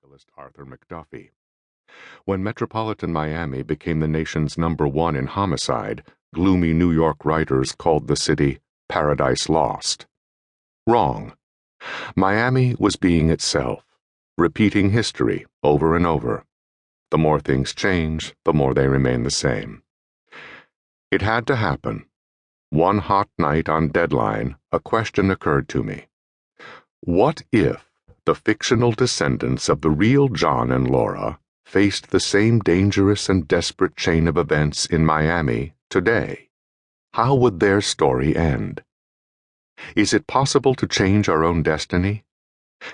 novelist Arthur McDuffie. When metropolitan Miami became the nation's #1 in homicide, gloomy New York writers called the city Paradise Lost. Wrong. Miami was being itself, repeating history over and over. The more things change, the more they remain the same. It had to happen. One hot night on deadline, a question occurred to me. What if the fictional descendants of the real John and Laura faced the same dangerous and desperate chain of events in Miami today? How would their story end? Is it possible to change our own destiny?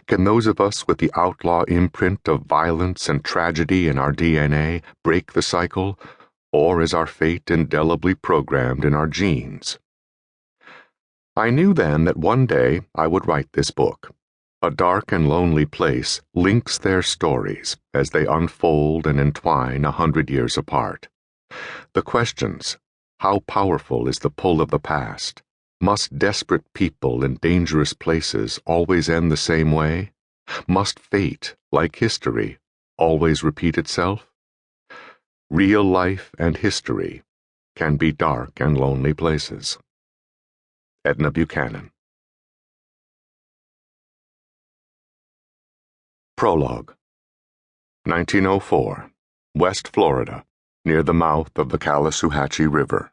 Can those of us with the outlaw imprint of violence and tragedy in our DNA break the cycle, or is our fate indelibly programmed in our genes? I knew then that one day I would write this book. A dark and lonely place links their stories as they unfold and entwine 100 years apart. The questions: how powerful is the pull of the past? Must desperate people in dangerous places always end the same way? Must fate, like history, always repeat itself? Real life and history can be dark and lonely places. Edna Buchanan. Prologue. 1904, West Florida, near the mouth of the Calasuhatchee River.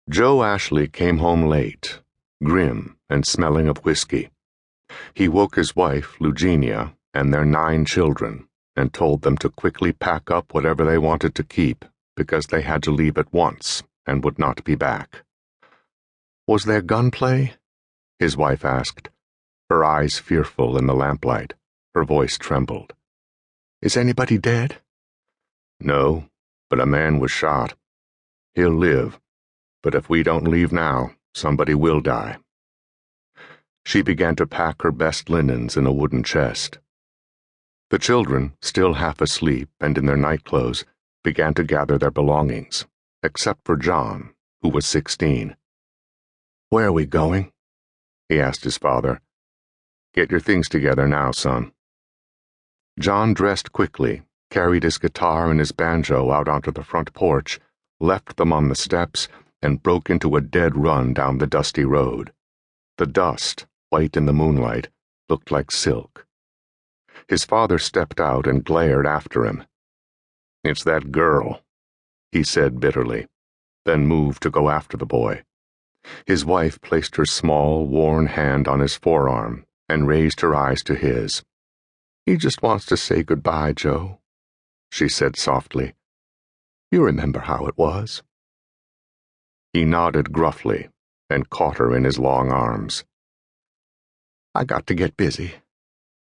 Joe Ashley came home late, grim and smelling of whiskey. He woke his wife, Eugenia, and their 9 children, and told them to quickly pack up whatever they wanted to keep, because they had to leave at once and would not be back. Was there gunplay? His wife asked, her eyes fearful in the lamplight. Her voice trembled. Is anybody dead? No, but a man was shot. He'll live, but if we don't leave now, somebody will die. She began to pack her best linens in a wooden chest. The children, still half asleep and in their nightclothes, began to gather their belongings, except for John, who was 16. Where are we going? He asked his father. Get your things together now, son. John dressed quickly, carried his guitar and his banjo out onto the front porch, left them on the steps, and broke into a dead run down the dusty road. The dust, white in the moonlight, looked like silk. His father stepped out and glared after him. It's that girl, he said bitterly, then moved to go after the boy. His wife placed her small, worn hand on his forearm and raised her eyes to his. He just wants to say goodbye, Joe, she said softly. You remember how it was. He nodded gruffly and caught her in his long arms. I got to get busy,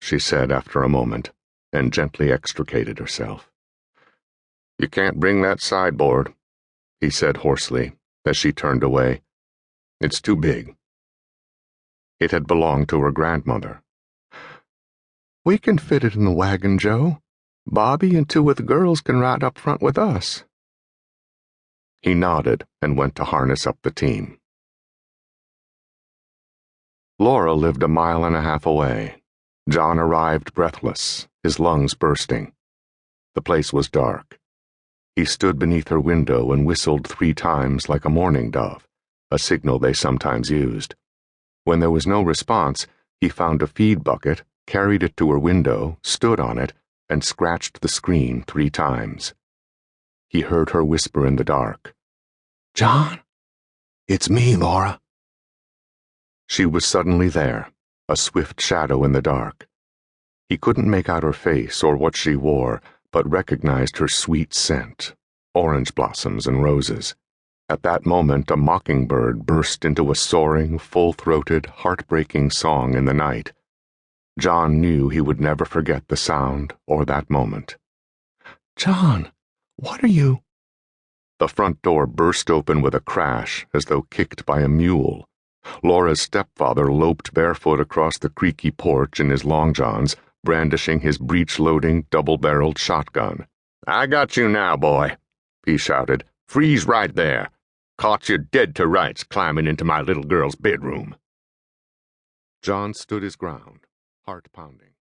she said after a moment, and gently extricated herself. You can't bring that sideboard, he said hoarsely, as she turned away. It's too big. It had belonged to her grandmother. We can fit it in the wagon, Joe. Bobby and 2 of the girls can ride up front with us. He nodded and went to harness up the team. Laura lived 1.5 miles away. John arrived breathless, his lungs bursting. The place was dark. He stood beneath her window and whistled 3 times like a mourning dove, a signal they sometimes used. When there was no response, he found a feed bucket, carried it to her window, stood on it, and scratched the screen 3 times. He heard her whisper in the dark, John? It's me, Laura. She was suddenly there, a swift shadow in the dark. He couldn't make out her face or what she wore, but recognized her sweet scent, orange blossoms and roses. At that moment, a mockingbird burst into a soaring, full-throated, heartbreaking song in the night. John knew he would never forget the sound or that moment. John, what are you? The front door burst open with a crash, as though kicked by a mule. Laura's stepfather loped barefoot across the creaky porch in his long johns, brandishing his breech-loading, double-barreled shotgun. I got you now, boy, he shouted. Freeze right there. Caught you dead to rights climbing into my little girl's bedroom. John stood his ground, heart pounding.